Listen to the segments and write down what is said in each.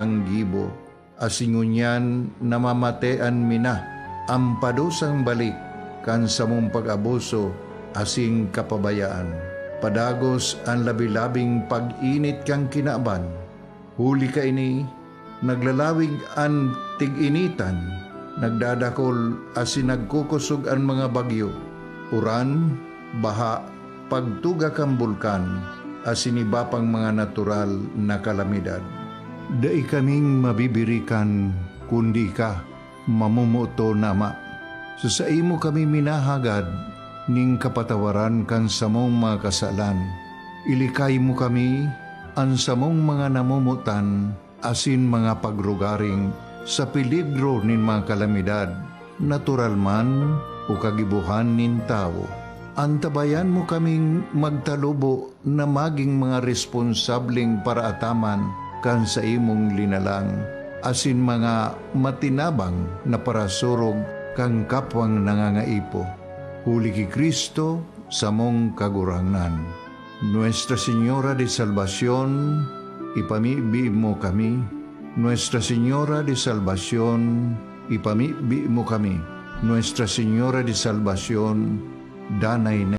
ang gibo, asingunyan namamatean mina, ang padusang balik, kan sa mong pag-abuso, asing kapabayaan. Padagos ang labi-labing pag-init kang kinaban, huli ka ini, naglalawig ang tig-initan, nagdadakol asin nagkukusog ang mga bagyo, uran, baha, pagtuga kang bulkan, asin iba pang mga natural na kalamidad. Dai kaming mabibirikan, kundi ka, mamumuto nama. Sa imo kami minahagad, ning kapatawaran kan samong mga kasalan. Ilikay mo kami, ang samong mga namumutan, asin mga pagrugaring, sa peligro nin mga kalamidad, natural man o kagibuhan nin tao. Antabayan mo kaming magtalubo na maging mga responsableng paraataman kan sa imong linalang, asin mga matinabang na parasurog kang kapwang nangangaipo. Huli ki Kristo sa mong kagurangnan. Nuestra Señora de Salvación, ipamibi mo kami. Nuestra Señora de Salvación, ipamibi mo kami. Nuestra Señora de Salvación, danay na.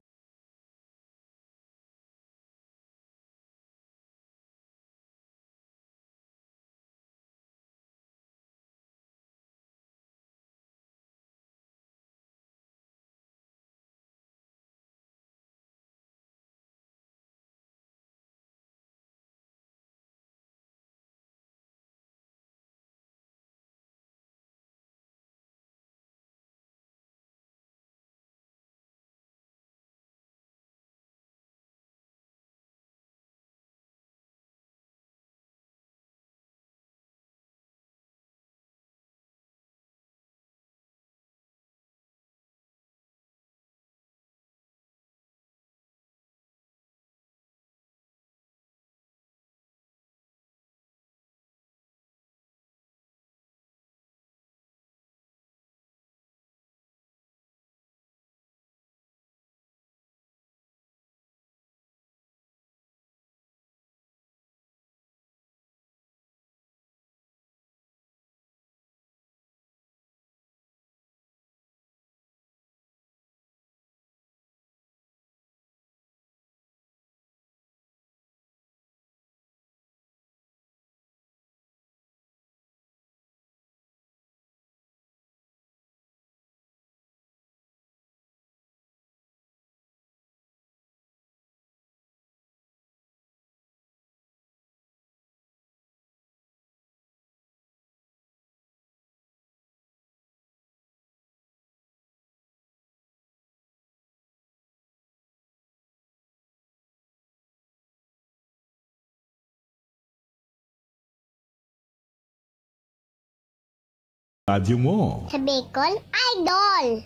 Radyo mo. Sa Bicol Idol!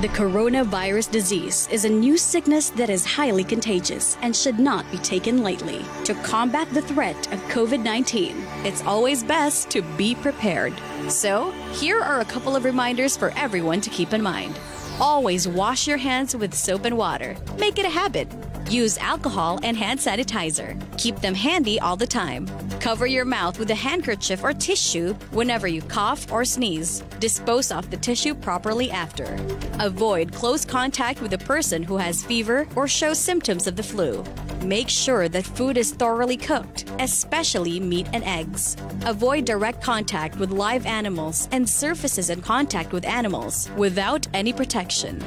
The coronavirus disease is a new sickness that is highly contagious and should not be taken lightly. To combat the threat of COVID-19, it's always best to be prepared. So, here are a couple of reminders for everyone to keep in mind. Always wash your hands with soap and water. Make it a habit. Use alcohol and hand sanitizer. Keep them handy all the time. Cover your mouth with a handkerchief or tissue whenever you cough or sneeze. Dispose of the tissue properly after. Avoid close contact with a person who has fever or shows symptoms of the flu. Make sure that food is thoroughly cooked, especially meat and eggs. Avoid direct contact with live animals and surfaces in contact with animals without any protection.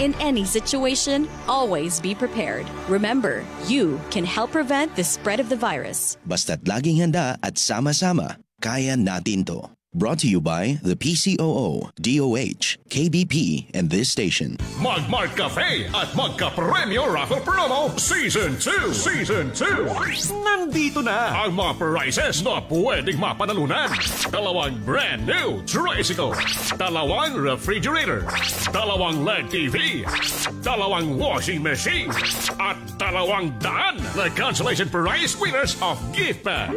In any situation, always be prepared. Remember, you can help prevent the spread of the virus. Basta't laging handa at sama-sama, kaya natin to. Brought to you by the PCOO, DOH, KBP, and this station. Magmart Cafe at Magka-Premyo Raffle Promo Season 2! Season 2! Nandito na ang mga prizes na pwedeng mapanalunan. Dalawang brand new tricycle, dalawang refrigerator, dalawang LED TV, dalawang washing machine, at dalawang daan na consolation prize winners of gift bag.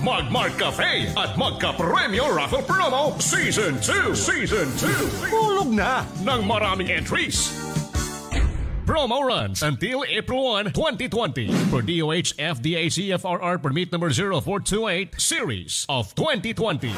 Magmart Cafe at Magka-Premyo Raffle Promo Season 2! Season 2! Hulog na ng maraming entries. Promo runs until April 1, 2020 for DOH FDA CFRR permit number 0428 series of 2020.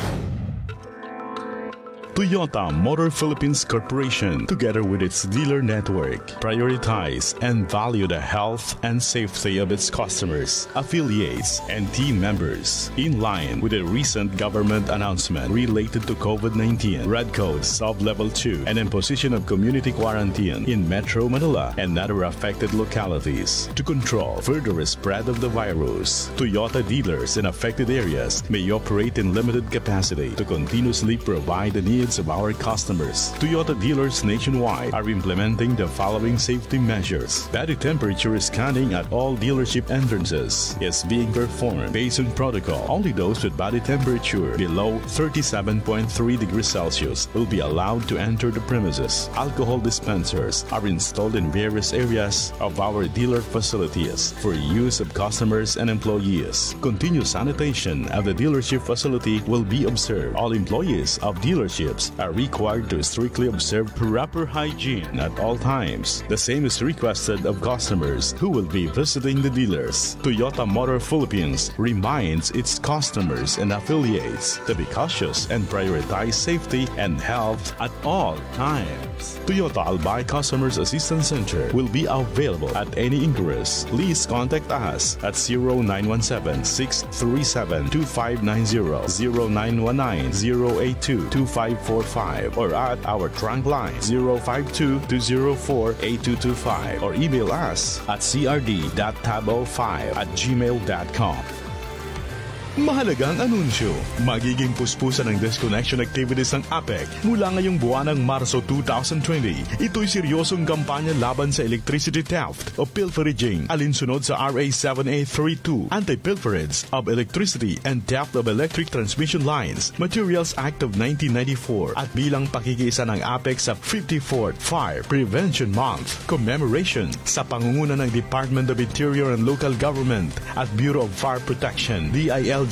Toyota Motor Philippines Corporation, together with its dealer network, prioritize and value the health and safety of its customers, affiliates, and team members. In line with a recent government announcement related to COVID-19, red code sub-level 2, and imposition of community quarantine in Metro Manila and other affected localities to control further spread of the virus, Toyota dealers in affected areas may operate in limited capacity to continuously provide the needs of our customers. Toyota dealers nationwide are implementing the following safety measures. Body temperature scanning at all dealership entrances is being performed based on protocol. Only those with body temperature below 37.3 degrees Celsius will be allowed to enter the premises. Alcohol dispensers are installed in various areas of our dealer facilities for use of customers and employees. Continuous sanitation of the dealership facility will be observed. All employees of dealerships are required to strictly observe proper hygiene at all times. The same is requested of customers who will be visiting the dealers. Toyota Motor Philippines reminds its customers and affiliates to be cautious and prioritize safety and health at all times. Toyota Albay Customers Assistance Center will be available at any inquiries. Please contact us at 0917-637-2590, 0919-082-2545, or at our trunk line 052-204-8225, or email us at crd.tabo5@gmail.com. Mahalagang anunsyo, magiging puspusan ng disconnection activities ng APEC mula ngayong buwan ng Marso 2020. Ito'y seryosong kampanya laban sa electricity theft o pilferaging, alinsunod sa RA 7832, Anti-Pilferage of Electricity and Theft of Electric Transmission Lines, Materials Act of 1994, at bilang pakikiisa ng APEC sa 54th Fire Prevention Month commemoration sa pangunguna ng Department of Interior and Local Government at Bureau of Fire Protection, DILG-BFP.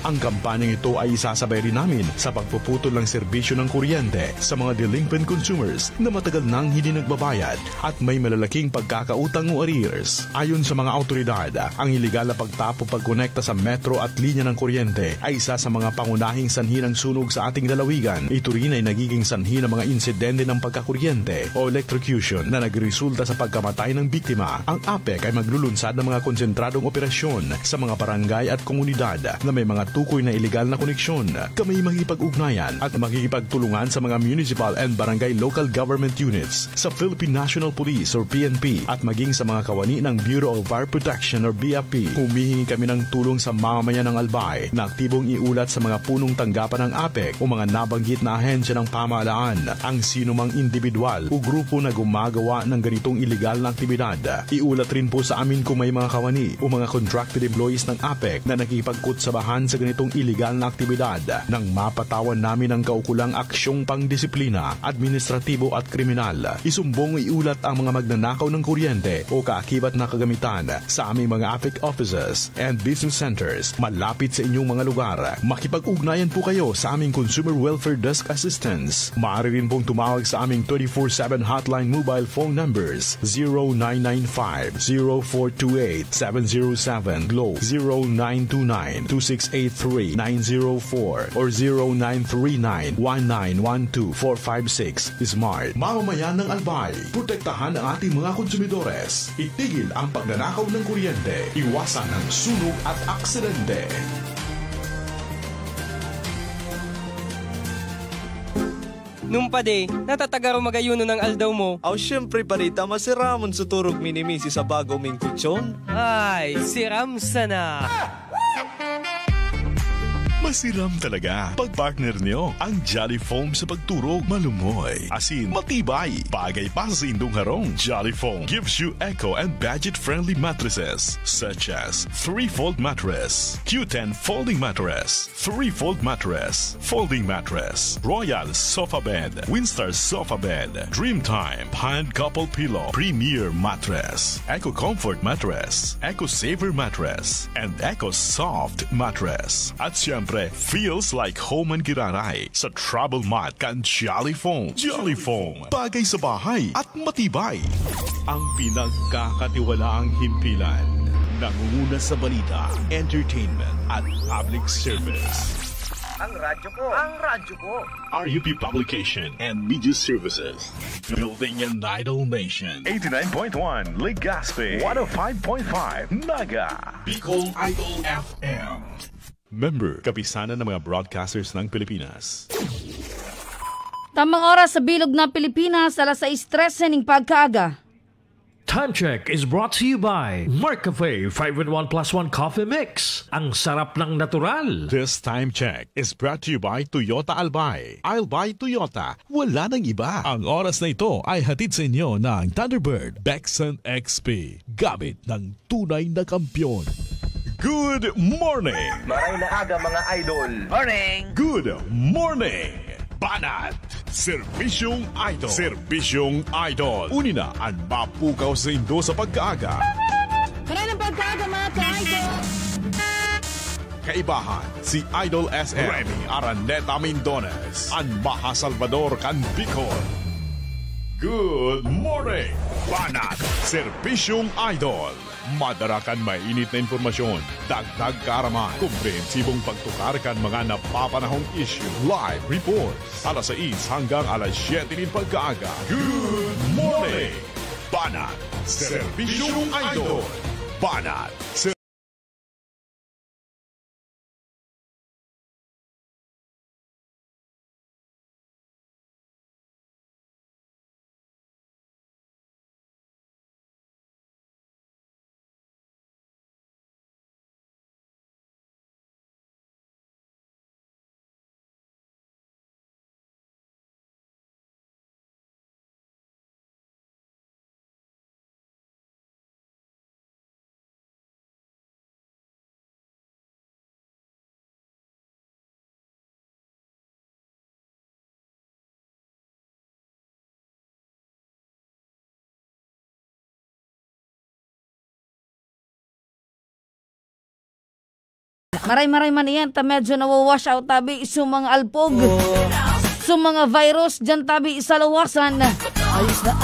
Ang kampanyang ito ay isasabay rin namin sa pagpuputol ng serbisyo ng kuryente sa mga delinquent consumers na matagal nang hindi nagbabayad at may malalaking pagkakautang o arrears. Ayon sa mga autoridad, ang iligal na pagtapo pagkonekta sa metro at linya ng kuryente ay isa sa mga pangunahing sanhi ng sunog sa ating lalawigan. Ito rin ay nagiging sanhi ng mga insidente ng pagkakuryente o electrocution na nagresulta sa pagkamatay ng biktima. Ang APEC ay maglulunsad ng mga konsentradong operasyon sa mga barangay at komunidad na may mga tukoy na iligal na koneksyon. Kami makikipag-ugnayan at makikipagtulungan sa mga municipal and barangay local government units, sa Philippine National Police or PNP, at maging sa mga kawani ng Bureau of Fire Protection or BFP. Humihingi kami ng tulong sa mamamayan ng Albay na aktibong iulat sa mga punong tanggapan ng APEC o mga nabanggit na ahensya ng pamahalaan ang sinumang individual o grupo na gumagawa ng ganitong iligal na aktibidad. Iulat rin po sa amin kung may mga kawani o mga contracted employees ng APEC na nakipagkutsabahan sa ganitong iligal na aktibidad nang mapatawan namin ang kaukulang aksyong pangdisiplina, administratibo at kriminal. Isumbong iulat ang mga magnanakaw ng kuryente o kaakibat na kagamitan sa aming mga APEC offices and business centers malapit sa inyong mga lugar. Makipag-ugnayan po kayo sa aming Consumer Welfare Desk Assistance. Maaari rin pong tumawag sa aming 24/7 hotline mobile phone numbers 0995-0428-707, Globe 0929-2683-904 or 0939-1912-456, Smart. Mamamayan ng Albay, protektahan ang ating mga konsumidores. Itigil ang pagnanakaw ng kuryente. Iwasan ang sunog at aksidente. Numpade, natatagaro magayuno ng aldaw mo. Aw, syempre parita, masiramon sa turog minimisi sa bago ming kutsyon. Ay, siram sana. Masiram talaga pag partner nyo ang Jolly Foam sa pagturog. Malumoy, asin, matibay, bagay pa sa indong harong. Jolly Foam gives you eco and budget-friendly mattresses such as 3-fold mattress, Q10 folding mattress, 3-fold mattress, folding mattress, Royal Sofa Bed, Windstar Sofa Bed, Dreamtime Pine Couple Pillow, Premier Mattress, Eco Comfort Mattress, Eco Saver Mattress, and Eco Soft Mattress. At siyempre, feels like home and giraray sa Trouble Mat kan Jolly Foam. Jolly Foam, bagay sa bahay at matibay. ang pinagkakatiwalaang himpilan. Nangunguna sa balita, entertainment at public service. Ang radyo ko! Ang radyo ko! RUP Publication and Media Services. Building an idol nation. 89.1 Legazpi, 105.5 Naga, Bicol Idol FM. Member, kapisanan ng mga broadcasters ng Pilipinas. Tamang oras sa bilog ng Pilipinas, alas 6:13 ng pagkaaga. Time check is brought to you by Mark Cafe 5-in-1 plus 1 coffee mix. Ang sarap ng natural. This time check is brought to you by Toyota Albay. I'll buy Toyota. Wala nang iba. Ang oras na ito ay hatid sa inyo ng Thunderbird Bexon XP. Gamit ng tunay na kampyon. Good morning! Maray na aga mga idol! Morning! Good morning! Banat! Serbisyong Idol. Serbisyong Idol. Unina ang mapukaw sa Indo sa pagkaaga. Maraming pagkaaga mga ka-idol. Kaibahan, si Idol SM. Remy Araneta Mindones. Ang Maha Salvador Can Bicol. Good morning! Banat! Serbisyong Idol. Madarakan mainit na informasyon, dagdag kaaraman, komprehensibong pagtukar kan mga napapanahong issue, live reports, alas 6 hanggang alas 7 ng pagkaaga. Good morning! Banat! Serbisyong Idol. Banat! Maray-maray man iyan, ta medyo nawawash out tabi iso mga alpog. So mga virus dyan tabi isalawasan.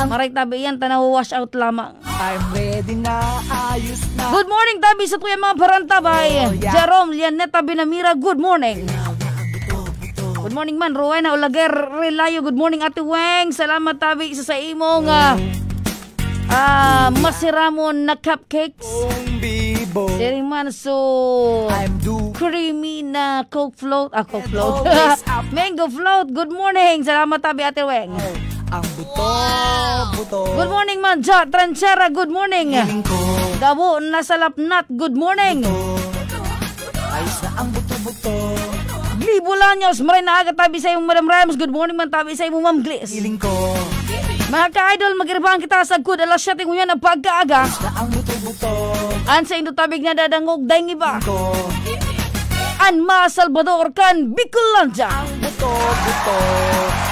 Maray tabi iyan, ta nawawash out lamang. I'm ready na, ayos na. Good morning tabi sa tuya mga parantabay. Jerome, Lianeta Binamira, good morning. Good morning man, Rowena Olaguer Relayo, good morning Ate Weng. Salamat tabi isa sa imong masiramon na cupcakes. Diri man so creamy na Coke float. Coke float. Mango float. Good morning. Salamat tabi Ate Weng. Ang buto. Good morning man, Ja Tranchera. Good morning. Gabo Nasalapnat. Good morning. Ayos na ang buto. Glibulanyos. Maray na aga tabi sa imong Madam Rams. Good morning man tabi sa imong Ma'am Gliss. Hiling ko. Mga ka-idol, mag-irbahan kita sa good alas 7 ngayon ang pagkaaga. Ang buto. An sa indo tabig na dadangog dahing iba. An Ma Salvador Can Bicolandia. Ang buto.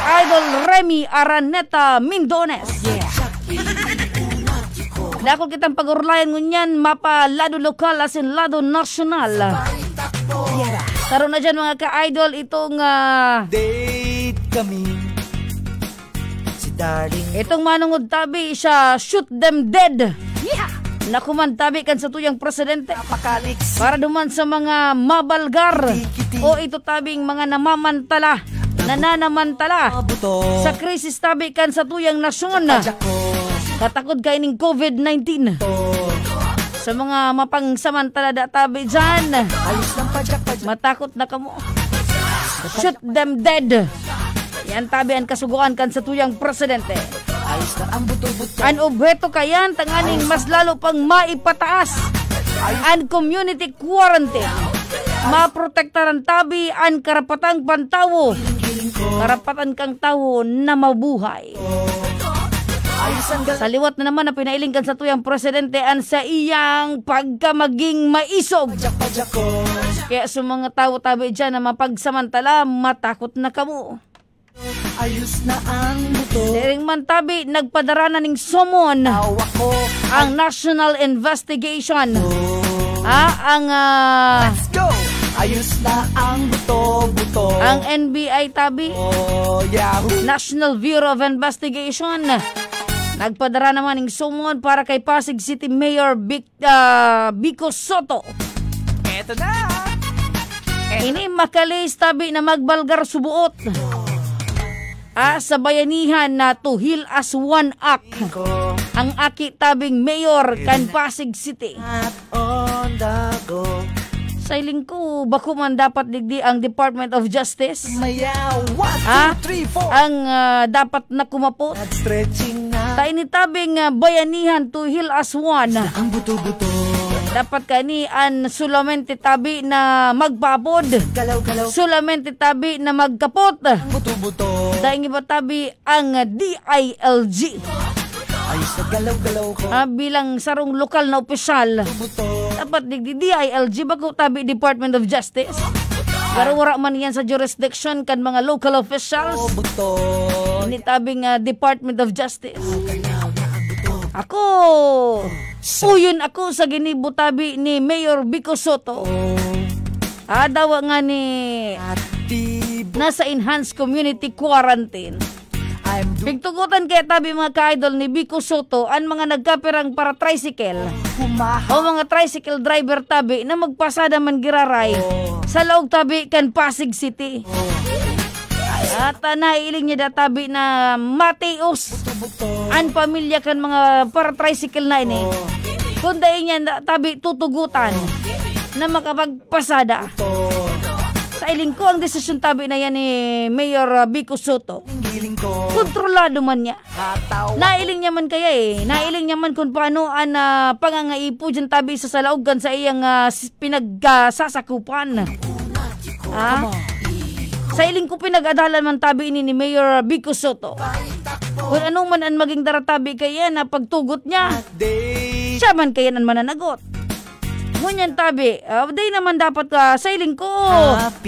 Idol Remy Araneta Mindones. Dakol kitang pag-urlayan ngunyan mapa lado lokal asin lado nasyonal. Karoon na dyan mga ka-idol itong date kami. Darling. Itong manungod tabi siya shoot them dead. Nakuman tabi kan sa tuyang presidente. Para duman sa mga mabalgar o ito tabing mga namamantala, nananamantala sa krisis tabi kan sa tuyang nasyon. Katakod kay ning COVID-19. Sa mga mapangsamantala da tabi dyan, matakot na kamo. Shoot them dead. Yan tabi ang kasuguan kan sa tuyang presidente. An objeto kayan tanganing mas lalo pang maipataas an community quarantine. Maprotektaran tabi an karapatang pantawo. Karapatan kang tawo na mabuhay. Sa liwat na naman na pinailing kan sa tuyang presidente an sa iyang pagkamaging maisog. Kaya sa mga tao tabi dyan na mapagsamantala, matakot na kamo. Ayos na ang buto. Diring man tabi, nagpadara na ning somon ang National Investigation. Let's go! Ayos na ang buto. Ang NBI tabi, National Bureau of Investigation. Nagpadara naman ng sumon para kay Pasig City Mayor Vico Soto. Eto na! Ini makalis tabi na magbalgar subuot. Sa bayanihan na tuhil as one act. Ang aki tabing mayor kan Pasig City. On the go. Sailing ko, bako man dapat digdi ang Department of Justice. Mayaw, 1, 2, 3, 4. Ang dapat na kumapot. Stretching na. Tayo ni tabing bayanihan tuhil as one. Ang buto-buto. Dapat kani an solamente tabi na magpapod. Galaw-galaw. Solamente tabi na magkapot. Ang buto-buto. Dahil iba tabi ang DILG. Ayos na galaw-galaw ko. Bilang sarong lokal na opisyal. Dapat digdi DILG bago tabi Department of Justice. Pero wala man yan sa jurisdiction kan mga local officials. Hindi tabing Department of Justice. Ako, uyon ako sa ginibutabi ni Mayor Vico Soto. Dawa nga ni nasa enhanced community quarantine. Pigtugutan kaya tabi mga ka-idol ni Vico Soto ang mga nagkapirang para tricycle o mga tricycle driver tabi na magpasada man giraray sa loob tabi kan Pasig City. At naiiling niya databi na Mateos ang pamilya kan mga para tricycle na ini. Kung dahil niya tabi tutugutan na makapagpasada. Sa iling ko ang desisyon tabi na yan ni Mayor Vico Soto. Kontrolado man niya. Nailing niya man kaya Nailing niya man kung paano ang pangangaipo dyan tabi sa salaogan sa iyang pinagsasakupan. Sa iling ko pinag-adalan man tabi ini ni Mayor Vico Soto. Kung ano man ang maging daratabi kaya na pagtugot niya, siya man kaya ang mananagot. Ngunyan tabi, day naman dapat sa iling ko.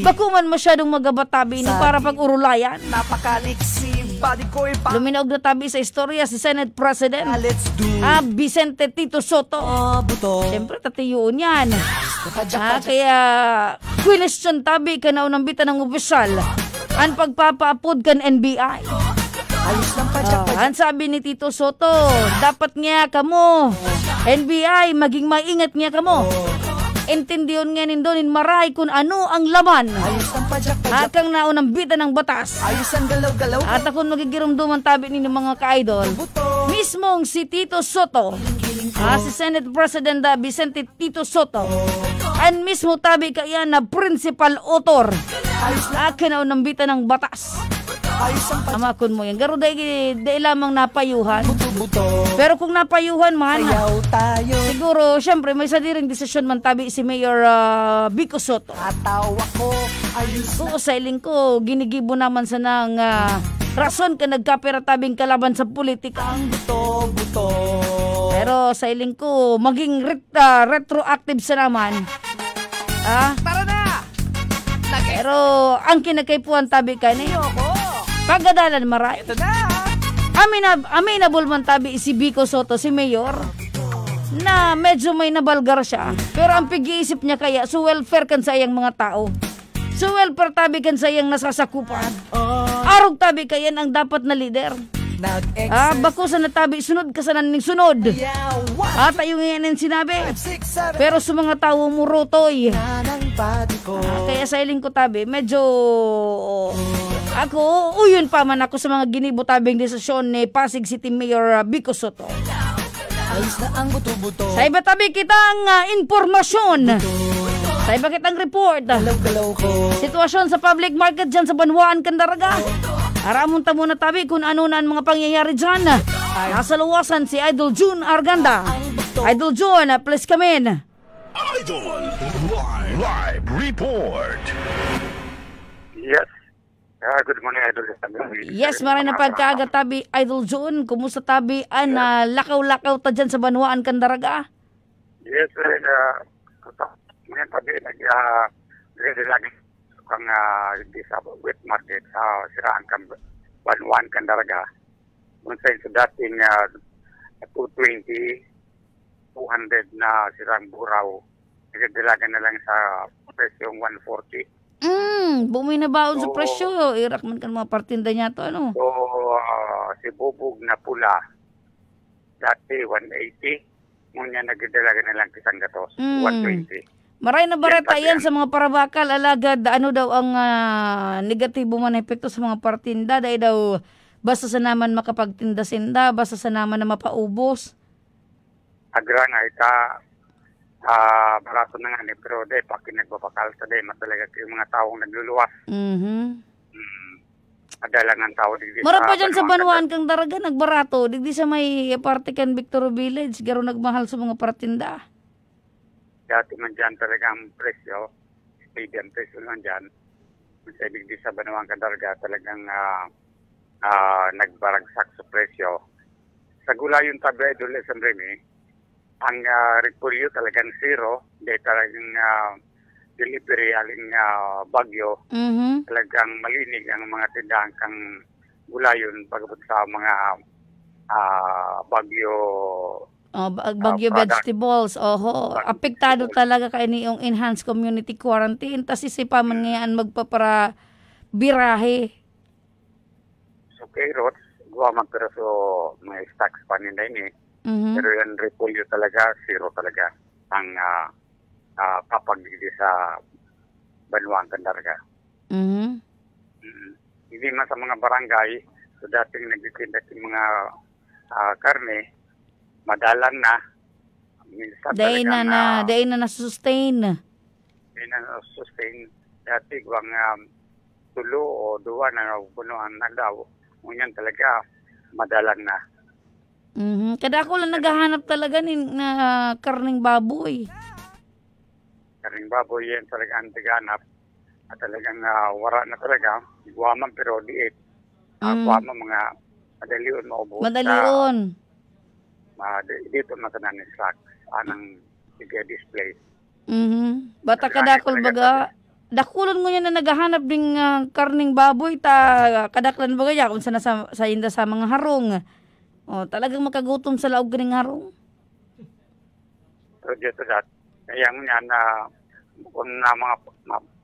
Bako man masyadong magabatabi ini para pag-urulayan. Napakaliksi, body ko luminaog na tabi sa istorya si Senate President Vicente Tito Soto. Siyempre tatiyuon yan. Kaya question tabi ka na unang bitan ng opisyal ang pagpapaapod kan NBI. Ang sabi ni Tito Soto, dapat nga kamo NBI maging maingat nga kamo. Intindiyon nga nindonin maray kung ano ang laman. Akang naunang bita ng batas. At akong magigirumduman tabi ninyo mga ka-idol. Mismong si Tito Soto, si Senate President Vicente Tito Soto, ang mismo tabi kaya na principal author. Akang naunang bita ng batas. Amakon mo yan. Garo dahil lamang napayuhan. Pero kung napayuhan man, siguro, syempre, may sadiring desisyon man tabi si Mayor Vico Soto. Oo, sa iling ko, ginigibo naman sa nang rason ka nagkapera tabing kalaban sa politika. Pero sa iling ko, maging retroactive sa naman. Tara na! Pero ang kinakaipuan tabi ka niyo ko. Pagadalan maray. Ito na! Amenable man tabi si Vico Soto, si Mayor, na medyo may nabalgar siya. Pero ang pag-iisip niya kaya, so welfare kan sa iyang mga tao. So welfare tabi kan sa iyang nasasakupan. Arog tabi kayan ang dapat na leader. Bako sa natabi, sunod ka sa naning sunod. Tayo ngayon ang sinabi. Pero sa mga tao murutoy. Kaya sa iling ko tabi, medyo ako, uyon pa man ako sa mga ginibutabing desisyon ni Pasig City Mayor Vico Soto. Sa iba tabi kitang informasyon. Sa iba kitang report. Sitwasyon sa public market dyan sa Banwaan, Candaraga. Aramon ta muna tabi kung ano na ang mga pangyayari dyan. Nasa luwasan si Idol June Arganda. Idol June, please come in. Idol Live Report. Yes. Good morning, Idol. Yes, maray na pagkaaga tabi, Idol June. Kumusta tabi ang lakaw-lakaw ta dyan sa Banwaan, Candaraga? Yes, ngayon tabi, nag-lagi kang hindi sa wet market sa siraan kang Banwaan, Candaraga. Kung sa dating 220, 200 na sirang buraw, nagdilagan na lang sa presyong 140. Bumi na baon sa presyo. Irak man kan mga partinda niya to, ano? So, si bubog na pula, Dati 180. Ngunyan nagdalaga na lang kisang gatos. 120. Maray na bareta yan sa mga parabakal, alagad, ano daw ang negatibo man epekto sa mga partinda, dahil daw basta sa naman makapagtinda-sinda, basta sa naman na mapaubos. Agra nga ita, barato na nga ni, pero de, paki nagbabakal sa de, matalaga yung mga taong nagluluwas. Adalang ang tao digdi Mara pa dyan sa Banwaan kang Daraga, nagbarato, digdi sa may Partikan Victory Village, garo nagmahal sa mga partinda. Dati man dyan talagang presyo, stadium presyo lang dyan. Sa digdi sa Banwaan kang Daraga, talagang nagbaragsak sa presyo. Sa gulay yung tabi, Idol San Remy, ang repolyo talagang zero, dahil talagang delivery aling bagyo, talagang malinig ang mga tindahan kang gulayon pagabot sa mga bagyo bagyo vegetables. Apektado talaga kay ni yung enhanced community quarantine, tas isipa man ngayon magpapara birahe. So carrots, guwamang pero so may stocks pa nila ini. Pero yung repolyo talaga, zero talaga ang kapag sa Banwaan kang Daraga. Hindi man sa mga barangay, so dating nagtitinda yung mga karne, madalan na. Day na na-sustain. Day na na-sustain. Dati guwang tulo o duwa na punuan na daw. Ngunyan talaga, madalan na. Kada ako lang naghahanap talaga na karning baboy. Karning baboy yan talagang tiganap. At talagang wara na talaga. Guwaman pero diit. Guwaman mga madalion maubos. Madalion. Dito na tanan ni stocks. Anang display. Bata kadakol baga. Dakulon mo yan na naghahanap ng karning baboy. Kadaklan baga ya kung sa inda sa mga harong. Talagang makagutom sa laog ng harong. So dito that, kaya mo yan na kung na mga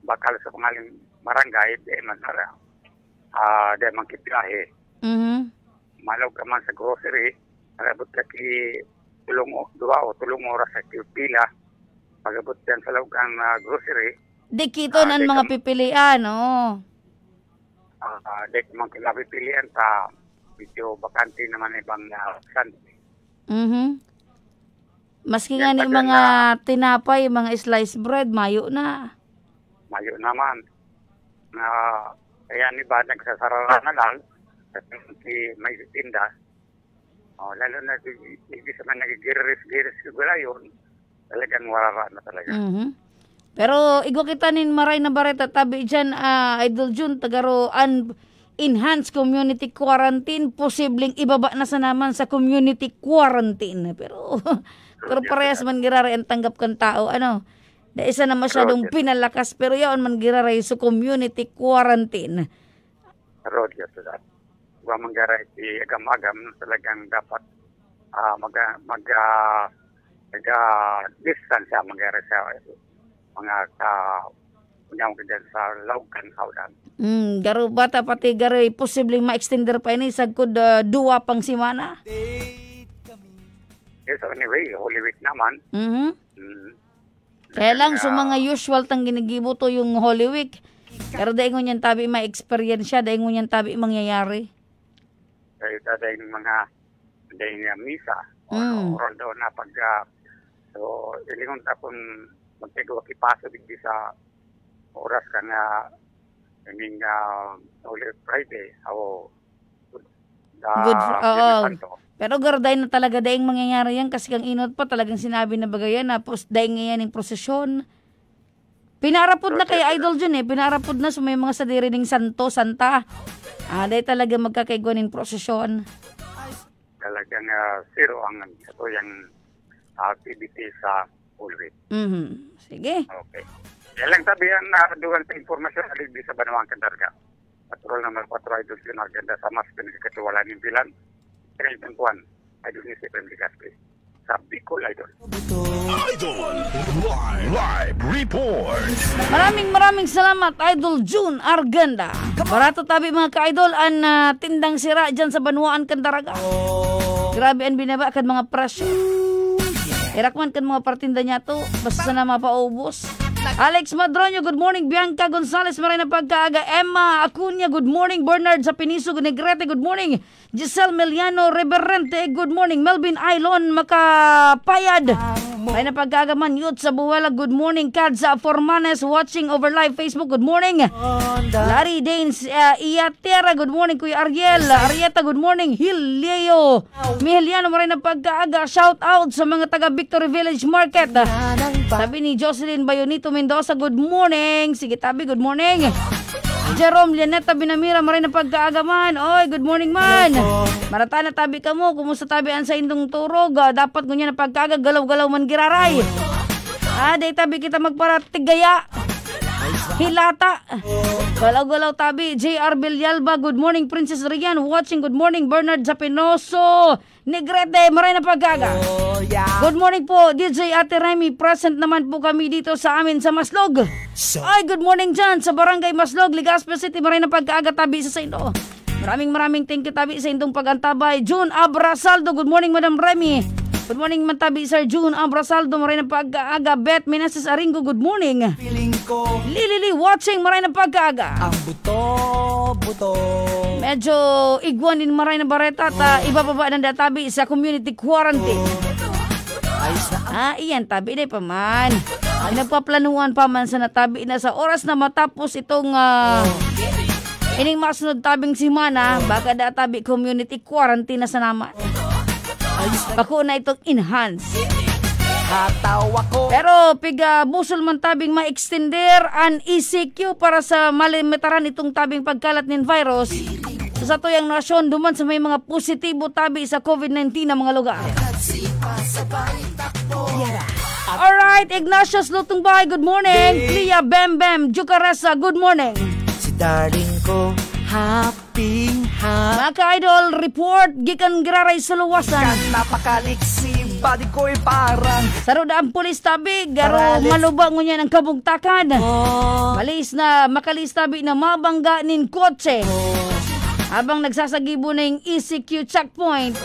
bakal sa pangaling barangay, di man kipilahe. Malaw ka man sa grocery, malabot ka ki tulong oras sa pila, magabot yan sa laog ang grocery. Di kito ng mga pipilian, Di man kila pipilian sa video bakante naman ibang sante. Maski nga ni mga tinapay, mga sliced bread, mayo na. Mayo naman. Kaya ni ba nagsasarara na lang kasi may tinda. Lalo na hindi sa mga nagigiris-giris gulayon, talagang warara na talaga. Pero igwa kita nin maray na bareta tabi dyan, Idol Jun, tagaro enhanced community quarantine, posibleng ibaba na sa naman sa community quarantine. Pero parehas man giraray ang tanggap kang tao. Da isa na masyadong pinalakas, pero yaon man giraray sa community quarantine. Pero dito that. Huwag manggaray si agam-agam, talagang dapat mag-distance siya manggaray sa mga kunyang sa laugan hawdan. Garo bata pati garo posibleng ma-extender pa ini sagkod duwa pang simana. Yes, anyway, Holy Week naman. Kaya lang sa mga usual tang ginigibo to yung Holy Week. Pero dahil ngunyan tabi ma-experience siya, dahil ngunyan tabi mangyayari. Dahil misa, oral daw na so, ilingon tapon magtigawa kipaso digdi sa oras ka na Holy Friday, pero garday na talaga daing mangyayari yan kasi kang inot pa talagang sinabi na bagayan na daing ngayon yung prosesyon. Pinarapod na kay Idol Jun pinarapod na sa may mga sadirining santo, santa. Dahi talaga magkakaiguan yung prosesyon. Talagang zero ang ito yung activity sa Holy Week. Sige. Okay. Yan lang sabihan na duwan sa informasyon aligdi sa Banwaan kang Daraga. Patrol na magpatro Idol Jun agenda sa mas pinagkakatiwala ng bilan. President Juan, Idol ni si Prem Ligaspi. Sa Bicol, Idol. Idol Live Report. Maraming salamat, Idol June Arganda. Barato tabi mga ka-idol, ang tindang sira dyan sa Banwaan kang Daraga. Grabe ang binaba kan mga presyo. Irakman kan mga partinda niya to. Basta na mapaubos. Alex Madronio, good morning. Bianca Gonzalez, maray na pagkaaga. Emma Acuña, good morning. Bernard Sapiniso, Negrete, good morning. Giselle Meliano Reverente, good morning. Melvin Ailon Makapayad, maray na pagkaaga. Man Youth sa Buwala, good morning. Kadza Formanes, watching over live Facebook, good morning. Larry Danes Iatera, good morning. Kuya Ariel Arieta, good morning. Hileo Miheliano, maray na pagkaaga. Shout out sa mga taga Victory Village Market. Sabi ni Jocelyn Bayonito Mendoza, good morning. Sige tabi, good morning. Jerome Lianeta Binamira, maray na pagkaagaman. Oy, good morning man. Marata na tabi ka mo. Kumusta tabi ang sa indong turog? Dapat ngunya na pagkaaga, galaw-galaw man giraray. Day tabi kita magparatigaya. Hilata. Galaw-galaw tabi. JR Bilyalba, good morning. Princess Rian watching, good morning. Bernard Zapinoso Negrete, maray na pagkaga. Good morning po, DJ Ate Remy. Present naman po kami dito sa amin sa Maslog. Ay, good morning dyan sa Barangay Maslog, Legazpi City. Maray na pagkaaga tabi sa Indo. Maraming thank you tabi sa indong pagantabay. June Abrasaldo, good morning Madam Remy. Good morning man tabi Sir June Abrasaldo. Maray na pagkaaga. Beth Meneses Aringo, good morning. Lili watching, maray na pagkaaga. Ang buto. Medyo igwanin maray na bareta at ibababa ng databi sa community quarantine. Iyan tabi day pa man. Nagpaplanuhan pa man sa natabi na sa oras na matapos itong ining masunod tabing simana, baka databi community quarantine na sa naman. Bako na itong enhance. Pero piga busol man tabing ma-extender an ECQ para sa malimitaran itong tabing pagkalat ng virus sa tuyang nasyon duman sa may mga positibo tabi sa COVID-19 na mga lugar. Alright, Ignatius Lutong Bahay, good morning. Clea Bem Jucaresa, good morning. Si darling ko, happy. Mga ka-idol, report gikan giraray sa luwasan. Kan napakaliksi, body ko'y parang saruda ang pulis tabi, garo malubang niya ng kabugtakan. Makalis tabi na mabangga nin kotse. Habang nagsasagibo na yung ECQ checkpoint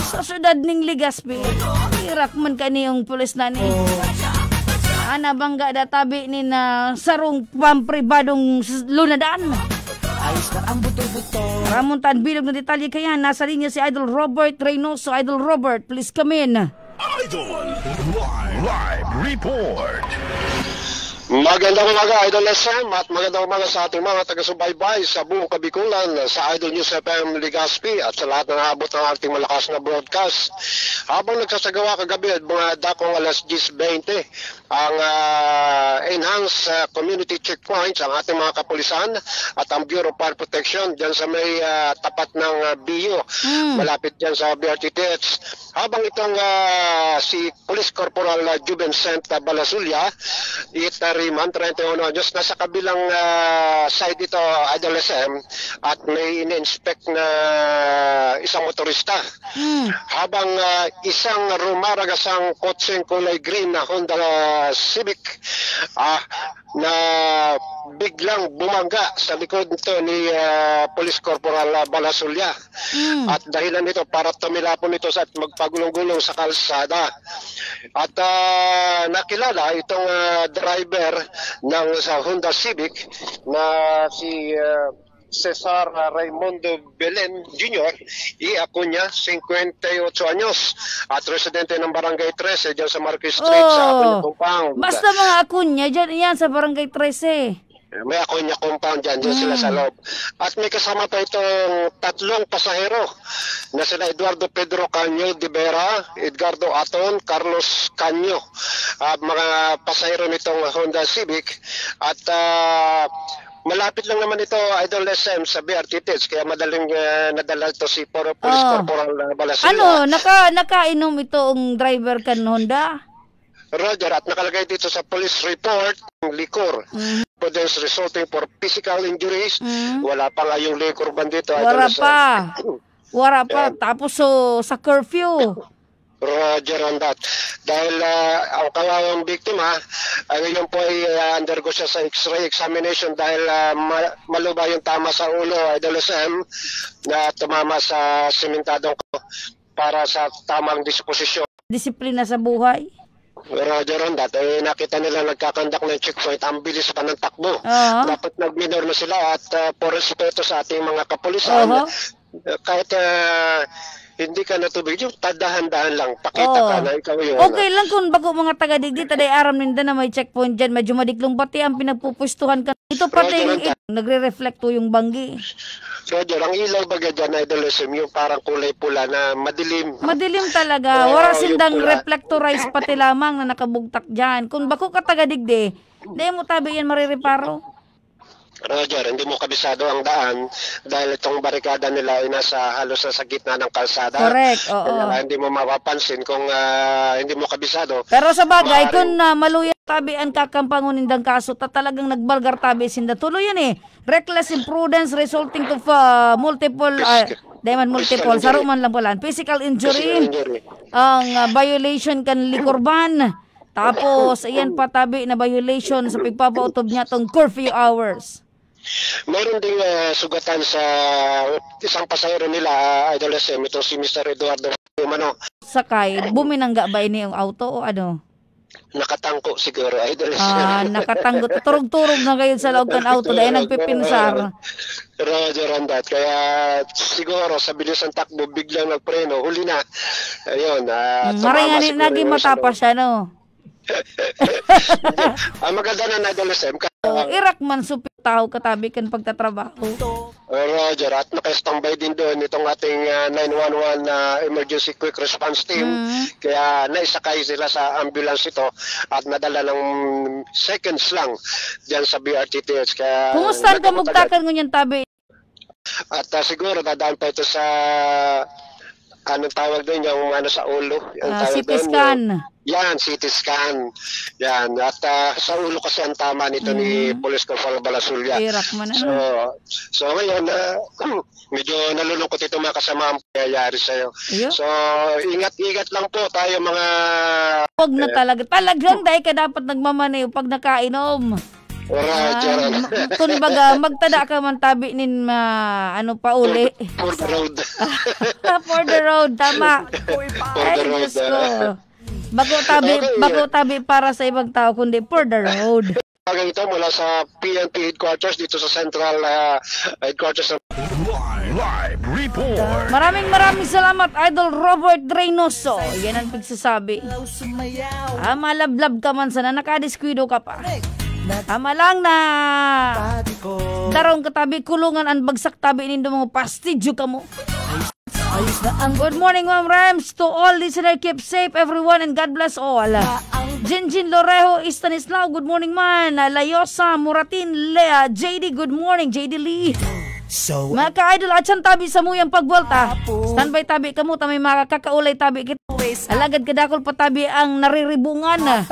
sa syudad ning Legazpi. Irak man kaniyong pulis na ni. Bangga databi ni na sarong pampribadong lunadaan. Ayos na ang buto-buto. Ramuntan bilog na detalye kaya. Nasa linya si Idol Robert Reynoso. Idol Robert, please come in. Idol Live Report. Magandang umaga, Idol SM, at magandang umaga sa ating mga taga-subaybay sa buong Kabikulan, sa Idol News FM Legazpi at sa lahat na naabot ng ating malakas na broadcast. Habang nagsasagawa kagabi at mga dakong alas 10:20 ang enhanced community checkpoints ang ating mga kapulisan at ang Bureau of Fire Protection dyan sa may tapat ng BU, malapit dyan sa BRTTH. Habang itong si Police Corporal Juvencent Balasulia, Riman, 31 anyos, nasa kabilang side ito, Idol SM, at may in-inspect na isang motorista. Habang isang rumaragasang kotseng kulay green na Honda Civic na biglang bumangga sa likod nito ni Police Corporal Balasulia. At dahilan nito para tumilapon ito at magpagulong-gulong sa kalsada. At nakilala itong driver ng sa Honda Civic na si Cesar Raimundo Belen Jr. Acuña, 58 anyos, at residente ng Barangay 13 dyan sa Marquez Street sa Acuña Compound. Basta mga Acuña, dyan yan sa Barangay 13. May Acuña Compound dyan sila sa loob. At may kasama pa itong tatlong pasahero na sila Eduardo Pedro Canyo de Vera, Edgardo Aton, Carlos Canyo, mga pasahero nitong Honda Civic. At malapit lang naman ito, Idol SM, sa BRTTH, kaya madaling nadala ito si Police Corporal Balasulia. Nakainom itong driver kan Honda? Roger, at nakalagay dito sa police report, liquor. Evidence resulting for physical injuries. Wala pa nga yung liquor ban dito. Wala pa. Tapos sa curfew. Roger on that. Dahil ang kawawang biktima, ngayon po ay undergo siya sa x-ray examination dahil maluba yung tama sa ulo, Idol SM, na tumama sa simentadong para sa tamang disposisyon. Disiplina sa buhay. Roger on that. Nakita nila nagkakandak ng checkpoint, ang bilis pa ng takbo. Dapat nag-minor na sila at por respeto sa ating mga kapulisan, kahit hindi ka natubig, yung tadahan-dahan lang, pakita ka na ikaw yun. Okay lang kung bago mga taga-digdi, taday aram ninda na may checkpoint dyan, medyo madiklong pati ang pinagpupustuhan ka. Ito pati nagre-reflecto yung banggi. Roger, ang ilaw baga dyan, Idol SM, yung parang kulay pula na madilim. Madilim talaga. Wala sindang reflectorize pati lamang na nakabugtak dyan. Kung bako ka taga-digdi, di mo tabi yan marireparo. Roger, hindi mo kabisado ang daan dahil itong barikada nila ay halos sa gitna ng kalsada. Correct, oo. Hindi mo mapapansin kung hindi mo kabisado. Pero sa bagay, kung maluyan tabi ang kakampangunin ng kaso, talagang nagbalgar tabi sinda. Tuloy yan eh. Reckless imprudence resulting to multiple, saro man lang pala. Physical injury. Ang violation kan likorban. Tapos, ayan pa tabi na violation sa pagpapautob niya tong curfew hours. Meron ding sugatan sa isang pasahero nila, Idol SM, ito si Mr. Eduardo Mano. Sakay, buminangga ba ini yung auto o ano? Nakatangko siguro, Idol SM. Nakatanggo. Turog-turog na kayo sa loob ng auto dahil nagpipinsar. Roger on that. Kaya siguro sa bilis ng takbo, biglang nagpreno, huli na. Ayun. Maringanin naging matapa siya, no? Ang maganda na Idol SM, Irak man supit tao katabi kan pagtatrabaho. Roger, at naka-standby din doon itong ating 911 emergency quick response team. Kaya naisakay sila sa ambulance ito at nadala ng seconds lang diyan sa BRTTH. Kaya kumusta ka mugtakan ngunyan tabi? At siguro dadaan pa ito sa anong tawag doon, yung sa ulo. CT scan. Yan, CT scan. Yan. At sa ulo kasi ang tama nito ni Police Corporal Balasulia. Irak man So ngayon, medyo nalulungkot ito mga kasama ang pangyayari sa'yo. So, ingat-ingat lang po tayo mga... Huwag na talaga. Talagang dahil ka dapat nagmamanayo pag nakainom. Kung baga, magtada ka man tabi nin pa uli. For the road. For the road, tama. Ay, Diyos ko. Bago tabi para sa ibang tao, kundi for the road. Ito mula sa PNP headquarters dito sa central headquarters. Live report. Maraming salamat, Idol Robert Reynoso. Yan ang pagsasabi. Malablab ka man sana, nakadiskwido ka pa. Tama lang na darong katabi kulungan ang bagsak tabi nindo mga pastidyo ka mo. Good morning, Ma'am Rams. To all listeners, keep safe everyone and God bless all. Jinjin Lorejo Estanislao, good morning man. Layosa Muratin Lea JD, good morning JD Lee. Mga ka-idol, atyan tabi sa muyang pagwalta. Standby tabi kamo, tamay makakakaulay tabi kita. Alagad kadakol patabi ang nariribungan.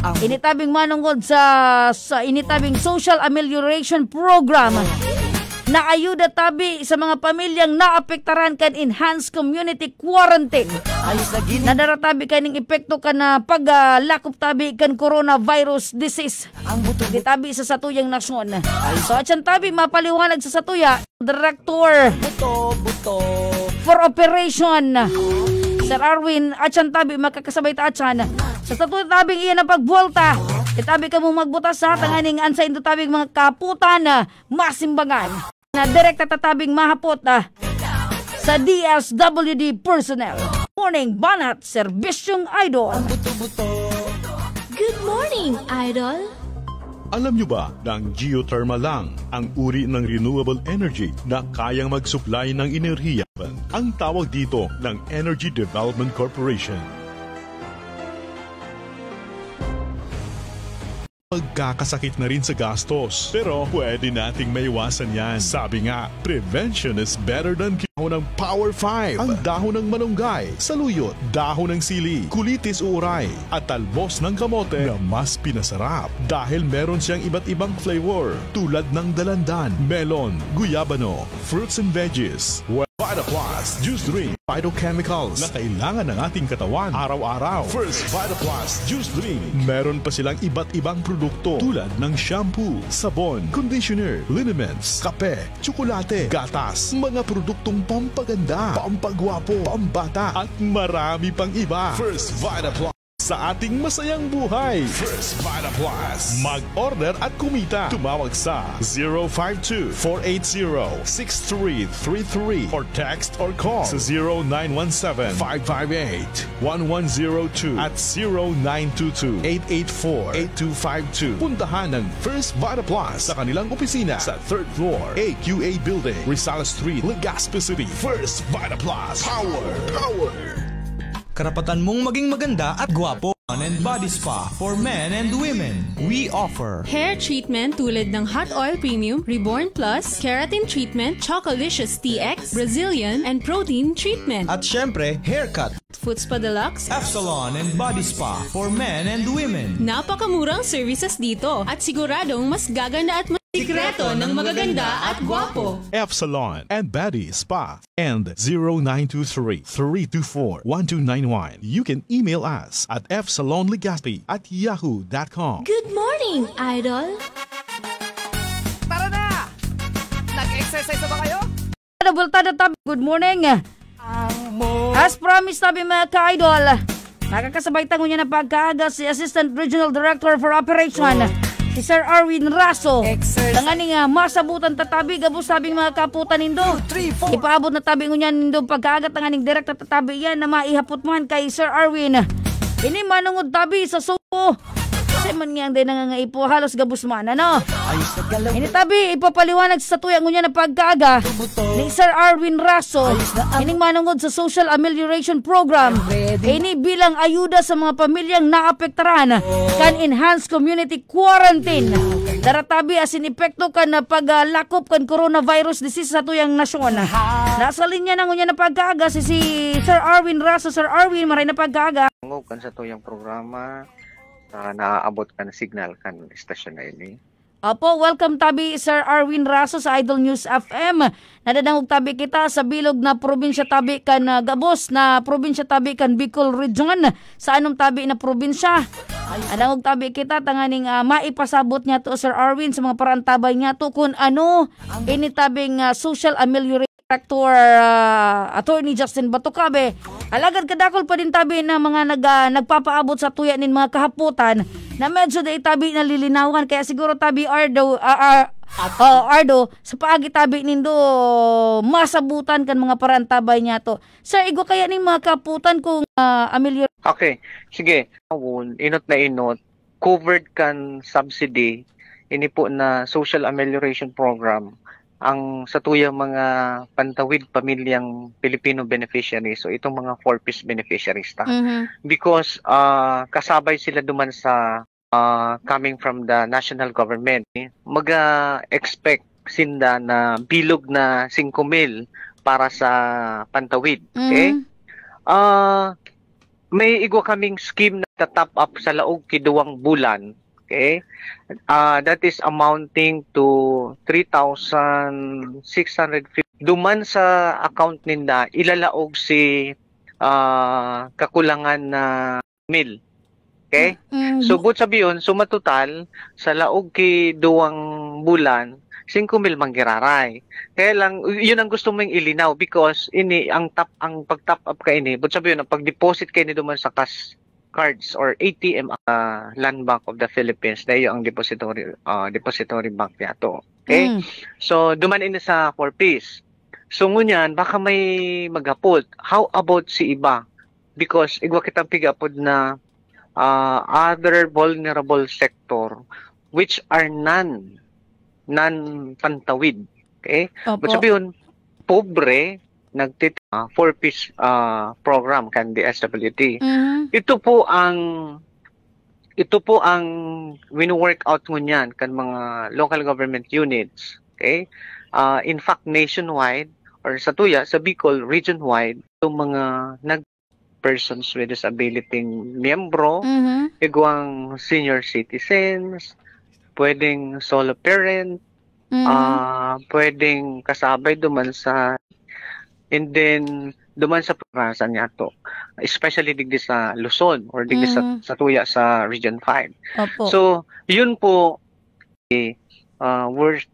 Initabing manungod sa initabing social amelioration program na ayuda tabi sa mga pamilyang naapektaran kan enhanced community quarantine. Nadaratabi kaning epekto kan na paglakop tabi kan coronavirus disease. Di tabi sa satuyang nasyon. So atyan tabi mapaliwanag sa satuya, Director for Operation Sir Arwin, atyan tabi makakasabay ta atyan. Sa satuya tabing iyan na pagbuwalta, itabi ka mo magbutas sa tanganing ansa ito tabing mga kaputan na masimbangan. Na direkta tatabing mahapot sa DSWD personnel. Morning, Banat, Serbisyong Idol. Good morning, Idol. Alam nyo ba na ang geothermal lang ang uri ng renewable energy na kayang mag-supply ng enerhiya? Ang tawag dito ng Energy Development Corporation. Magkakasakit na rin sa gastos, pero pwede nating maiwasan yan. Sabi nga, prevention is better than dahon ng Power 5, ang dahon ng malunggay, saluyot, dahon ng sili, kulitis uray, at talbos ng kamote na mas pinasarap dahil meron siyang iba't ibang flavor tulad ng dalandan, melon, guyabano, fruits and veggies. VitaPlus Juice Drink. Phytochemicals na kailangan ng ating katawan araw-araw. First VitaPlus Juice Drink. Meron pa silang iba't ibang produkto tulad ng shampoo, sabon, conditioner, liniments, kape, tsokolate, gatas, mga produktong pampaganda, pampagwapo, pambata, at marami pang iba. First VitaPlus. Sa ating masayang buhay. First VitaPlus. Mag-order at kumita. Tumawag sa 052-480-6333 or text or call sa 0917-558-1102 at 0922-884-8252. Puntahan ng First VitaPlus sa kanilang opisina sa 3rd floor, AQA Building, Rizal Street, Legazpi City. First VitaPlus. Power. Karapatan mong maging maganda at gwapo. And Body Spa for men and women. We offer hair treatment tulad ng Hot Oil Premium, Reborn Plus, Keratin Treatment, Chocolicious TX, Brazilian, and Protein Treatment. At syempre, haircut. Foot Spa Deluxe, F-Salon and Body Spa for men and women. Napakamurang services dito at siguradong mas gaganda at mas sikreto ng magaganda at gwapo. F-Salon and Body Spa and 0923-324-1291. You can email us at fsalonlegazpi@yahoo.com. Good morning, Idol! Tara na! Nag-exercise na ba kayo? Good morning! As promised sabi mga ka-idol, nakakasabay tango niya na pagkaaga si Assistant Regional Director for Operation, si Sir Arwin Raso. Tanganing masabutan tatabi, gabos sabing mga kaputan nindo. Ipaabot na tabi ngunyan nindo pagkaaga, tanganing direct na tatabi yan na maihapot man kay Sir Arwin. Ini manungod tabi sa supo. Kasi man nga din nangangaipo, halos gabos man, ano? Ini tabi, ipapaliwanag sa tuya ngunyan na pagkaaga ni Sir Arwin Raso. Ini manungod sa Social Amelioration Program. Ini bilang ayuda sa mga pamilyang naapektaran kan enhanced community quarantine. Daratabi asin epekto kan na paglakop kan coronavirus disease sa tuyang nasyon. Nasa linya na ngunyan na pagkaaga si Sir Arwin Raso. Sir Arwin, maray na pagkaaga. Kan sa tuyang programa, naaabot kan signal kan istasyon na ini. Opo, welcome tabi Sir Arwin Raso sa Idol News FM. Nadadangog tabi kita sa bilog na probinsya tabi kan Gabos na probinsya tabi kan Bicol Region. Sa anong tabi na probinsya? Nadadangog tabi kita tanganing maipasabot niya to Sir Arwin sa mga parantabay niya to kung ano ini tabing Social Amelioration Director Attorney Justin Batucabe. Alagad kadakol pa din tabi na mga nagpapaabot sa tuya nin mga kahaputan na medyo day tabi na lilinawan, kaya siguro tabi Ardo sa paagi tabi nindo masabutan kan mga parantabay niya to. Sir, igo kaya ning mga kahaputan kung Amelio. Okay, sige. Inot na inot, covered kan subsidy ini po na Social Amelioration Program ang sa tuyang mga pantawid pamilyang Filipino beneficiaries, so itong mga 4-piece beneficiaries ta. Because kasabay sila duman sa coming from the national government, mag-expect sinda na bilog na 5,000 para sa pantawid. Okay? May igwa kaming scheme na top up sa laog kiduwang bulan. Okay? That is amounting to 3,650. Duman sa account ninda, ilalaog si kakulangan na mil. Okay? So, but sabiyon, sumatotal, sa laog ki duwang bulan, 5,000 manggiraray. Kaya lang, yun ang gusto mong ilinaw because ini, ang pag-top up ka ini, but sabiyon, ang pag-deposit ka ini duman sa cash cards or ATM, Land Bank of the Philippines, na yung ang depository bank niya to. Okay? So, duman ini sa 4-piece. So, ngunyan, baka may maghapod. How about si iba? Because, igwa kitang pigapod na other vulnerable sector which are non-pantawid. Okay? But sabihin, pobre, 4-piece program kan DSWD. Ito po ang wino-work out ngunyan kan mga local government units. Okay? In fact, nationwide or sa tuya, sa Bicol, region-wide, itong mga persons with disability miyembro, igwang senior citizens, pwedeng solo parent, pwedeng kasabay duman sa and then duman sa prasan niya to, especially digdi sa Luzon or digdi sa Tuya sa Region 5. Opo. So yun po worth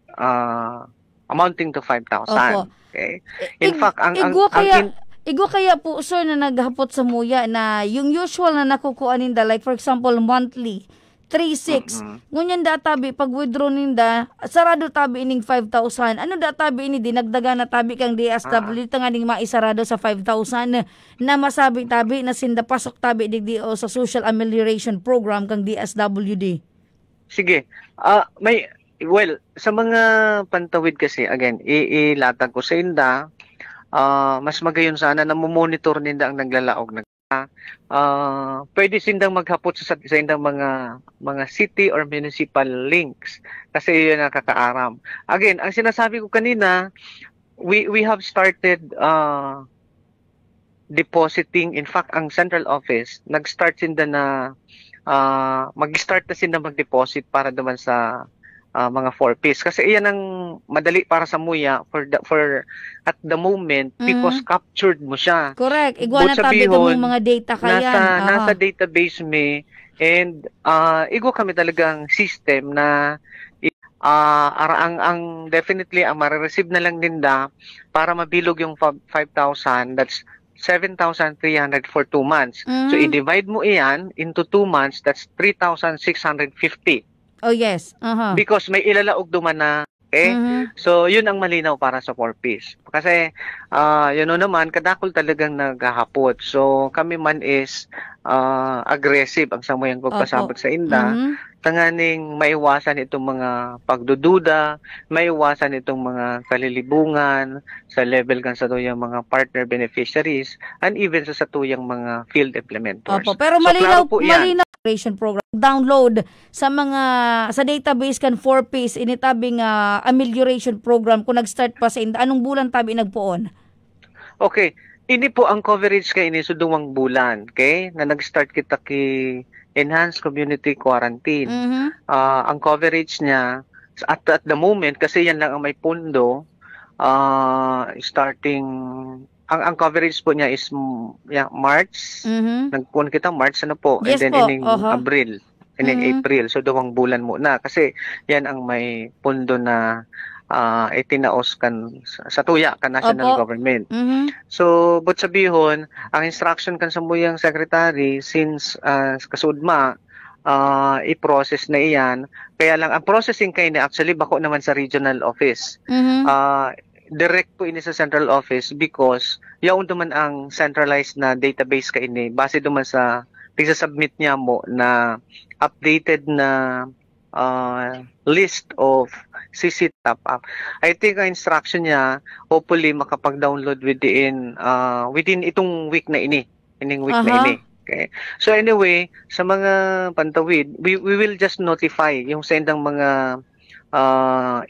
amounting to 5,000. Opo. Okay. In fact, Igo kaya po sir na naghapot sa muya na yung usual na nakukuha ninda, like for example monthly 3,600. Ngunyan da tabi pag withdraw ninda sarado tabi ining 5,000. Ano da tabi ini dinagdaga na tabi kang DSW tanganing maisarado sa 5,000 na masabi tabi na sinda pasok tabi digdi o sa social amelioration program kang DSWD. Sige. Sa mga pantawid kasi again ilatag ko sa inda. Mas magayon sana na monitor ninda ang naglalaog pwede sindang maghapot sa indang mga city or municipal links kasi yun nakakaaram. Again, ang sinasabi ko kanina, we have started depositing. In fact, ang central office nag-start sinda na mag-start na sinda mag-deposit para naman sa mga 4Ps kasi iyan ang madali para sa muya for at the moment because captured mo siya. Correct. Igwa na tabi kami mga data kayan. Nasa database me and igwa kami talagang system na ang definitely ang ma-receive na lang ninda para mabilog yung 5,000, that's 7,300 for 2 months. So i-divide mo iyan into 2 months, that's 3,650. Oh yes. Because may ilalaog duman na so yun ang malinaw para sa 4Ps. Kasi yun naman kadakol talagang naghahapot. So kami man is aggressive ang samuyang pagpasabot sa inda. Tanganing maiwasan itong mga pagdududa, maiwasan itong mga kalilibungan sa level kan sa tuyang mga partner beneficiaries and even sa tuyang mga field implementers. Opo, pero malinaw program download sa database kan 4Ps initabing amelioration program kung nag-start pa sa inda. Anong bulan tabi nagpoon? Okay, ini po ang coverage kay ini sudumang bulan, okay? Na nag-start kita ki Enhanced Community Quarantine. Ang coverage niya at the moment kasi yan lang ang may pundo starting ang coverage po niya is March. Nagpuan kita March ano po, yes, and then ining April, April. So 2 bulan muna kasi yan ang may pundo na itinaos kan sa tuya kan national government. So but sabihon ang instruction kan sa muyang secretary since kasudma i-process na iyan, kaya lang ang processing kay ni actually bako naman sa regional office. Direct po ini sa central office because yaon duman ang centralized na database kay ini base duman sa submit niya mo na updated na list of CC top up. I think ang instruction niya hopefully makapag-download within itong week na ini. Ining week na ini. Okay. So anyway, sa mga pantawid, we will just notify yung sa indang mga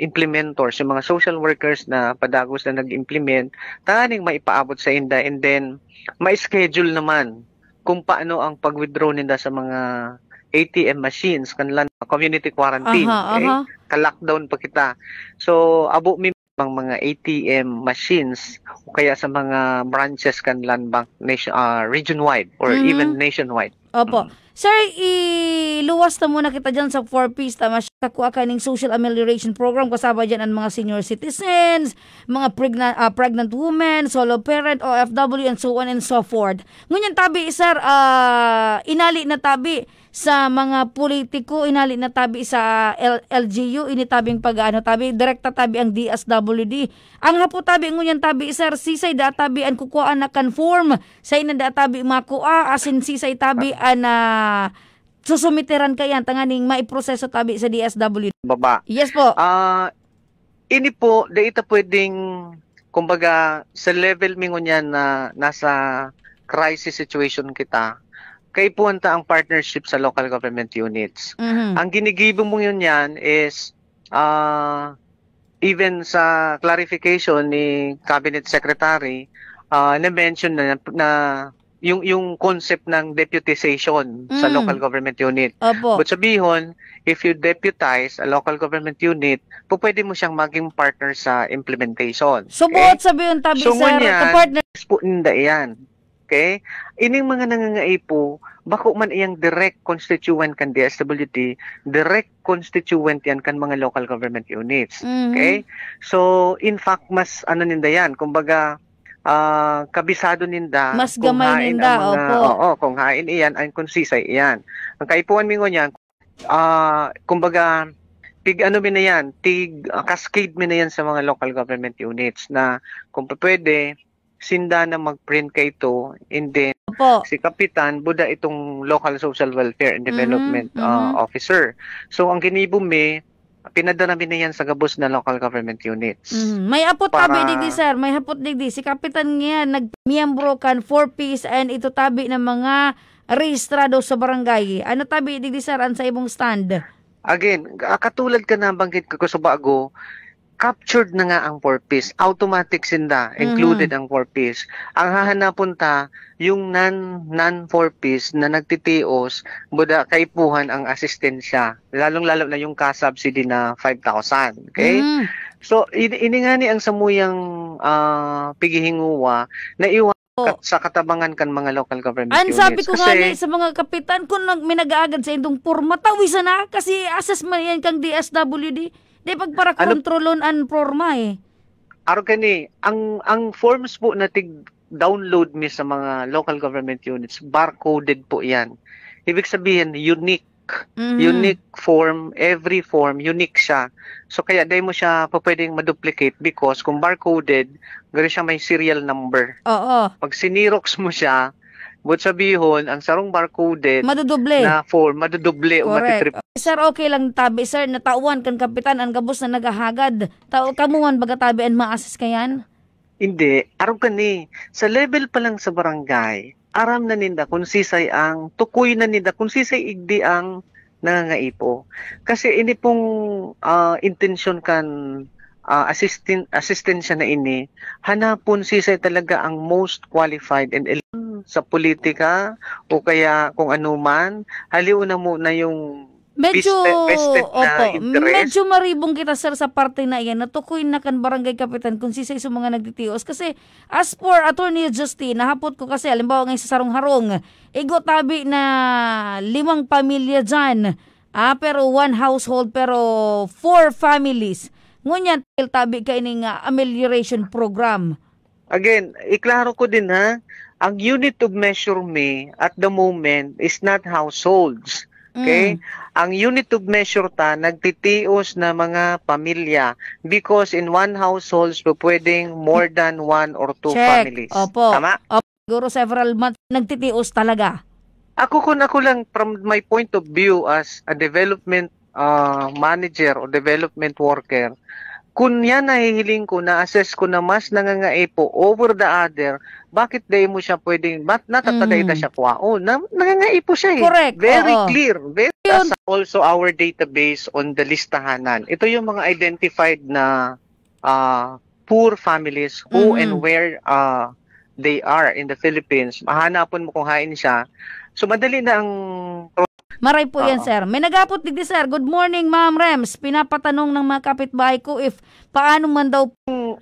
implementors, yung mga social workers na padagos na nag-implement, taning maipaabot sa inda and then ma-schedule naman kung paano ang pag-withdraw nila sa mga ATM machines kanlan community quarantine. Ka-lockdown pa kita. So abo mi mga ATM machines o kaya sa mga branches kanlan bank region wide or even nationwide. Opo. Sir, iluwas na muna kita dyan sa 4Ps. Tama siya, kakuha ka ng social amelioration program. Kasama dyan ang mga senior citizens, mga pregnant women, solo parent, OFW, and so on and so forth. Ngunyan tabi, sir, inali na tabi sa mga politiko, inali na tabi sa LGU, initabing tabi, direkta tabi ang DSWD. Ang hapo tabi, ngunyan tabi, sir, sisay da tabi ang kukuha na conform, sa ina da tabi makuha, asin sisay tabi an susumiteran kayan, tanganing maiproseso tabi sa DSWD. Baba. Yes po. Ini po, data pwedeng, kumbaga, sa level mingon yan na nasa crisis situation kita, kay puwanta ang partnership sa local government units. Ang ginigibo mo yun yan is even sa clarification ni Cabinet Secretary, na-mention na yung concept ng deputization sa local government unit. Opo. But sabihon, if you deputize a local government unit, pwede mo siyang maging partner sa implementation. So, buot sabihin tabi, so, sir, ka-partner. Po ninda yan. Okay? Ining mga nangangaipo, bako man iyang direct constituent kan DSWD, direct constituent yan kan mga local government units. Okay? So, in fact, mas ninda yan. Kumbaga, kabisado ninda mas gamay ninda, kung hain iyan ang konsisay iyan. Ang kaipuan mingo niyan, kumbaga cascade mi na yan sa mga local government units na kung pwede sinda na mag-print kay ito, and then si Kapitan buda itong local social welfare and development officer. So ang ginibo mi pinadala mi na yan sa gabos na local government units. May apot tabi digdi, sir. May hapot digdi. Si Kapitan nga nagmiyembro kan 4Ps and ito tabi ng mga rehistrado sa barangay. Ano tabi digdi, sir, an sa ibong stand? Again, katulad ka na banggit ko sa bago, captured na nga ang 4Ps. Automatic sinda, included ang 4Ps. Ang hahanapon ta, yung non-4Ps na nagtitios, buda kaipuhan ang asistensya. Lalong-lalo na yung ka-subsidy na 5,000. Okay? So, ini nga ni ang samuyang pigihinguwa na iwan sa katabangan kan mga local government units. Sabi ko nga sa mga kapitan, kung minag-aagad sa indong porma, tawisan na kasi assessment yan kang DSWD. Di pagpara kontrolon ang porma eh. Aro kani, ang forms po na download mi sa mga local government units, barcoded po yan. Ibig sabihin, unique. Unique form, every form, unique siya. So kaya dahil mo siya pwedeng maduplicate because kung barcoded, gano'n siya may serial number. Pag sinirox mo siya, but sabihon, ang sarong barcoded madudoble na form, madudoble o matitrip. Sir, okay lang tabi, sir, natauan kan kapitan ang gabos na nagahagad. Kamuhan baga tabi ang ma-assess kayan? Hindi. Araw kani, sa level pa lang sa barangay, aram na ninda kung sisay ang, tukoy na ninda kung sisay igdi ang nangangaipo. Kasi ini pong intention kan assistensya na ini, hanapon sisay talaga ang most qualified and sa politika o kaya kung ano man, haliw na mo na yung vested na interest. Medyo maribong kita, sir, sa parte na yan. Natukoy na kan barangay kapitan kung sisay sa mga nagtitios. Kasi as for Attorney Justine, nahapot ko kasi, alimbawa ngayon sa Sarong Harong, igo tabi na 5 pamilya dyan. Pero 1 household, pero 4 families. Ngunyan, tabi ka ining amelioration program. Again, iklaro ko din ha, ang unit of measure me at the moment is not households. Okay? Ang unit of measure ta, nagtitios na mga pamilya because in one household, pwedeng more than 1 or 2 families. Opo. Tama? Opo. Siguro several months nagtitios talaga. Ako lang, from my point of view as a development manager o development worker, kung yan nahihiling ko, na-assess ko na mas nangangaipo over the other, bakit dahi mo siya pwedeng, natatagay na siya po? Nangangaipo siya eh. Correct. Very clear. Also our database on the listahanan. Ito yung mga identified na poor families who and where they are in the Philippines. Mahanapon mo kung hain siya. So madali na ang maray po yan, sir. May nagapot digdi, sir. Good morning, Ma'am Rems. Pinapatanong ng mga kapitbahay ko if paano man daw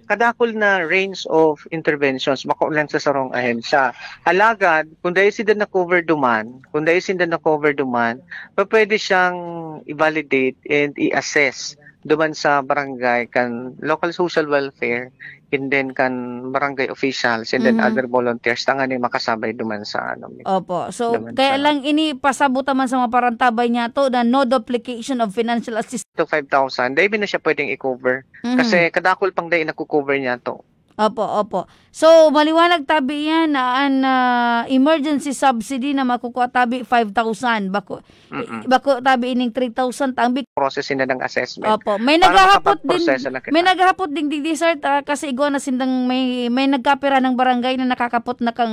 kadakol na range of interventions makulang sa sarong ahensya. Alagad, kung dahil sila na-cover duman, pwede siyang i-validate and i-assess duman sa barangay kan local social welfare and then kan barangay officials and then other volunteers tanga ni makasabay duman sa Opo. So kaya lang ini pasabot man sa mga parantabay niya to na no duplication of financial assistance to 5,000 dahil na siya pwedeng i-cover kasi kadakol pang dahil naku-cover niya to. Opo. So, maliwanag tabi yan na an emergency subsidy na makukuha tabi 5,000. Bako tabi ining 3,000 tambi. Processing na ng assessment. Opo. May naghahapot din di sir kasi igwa na sindang may nagkapira ng barangay na nakakapot na kang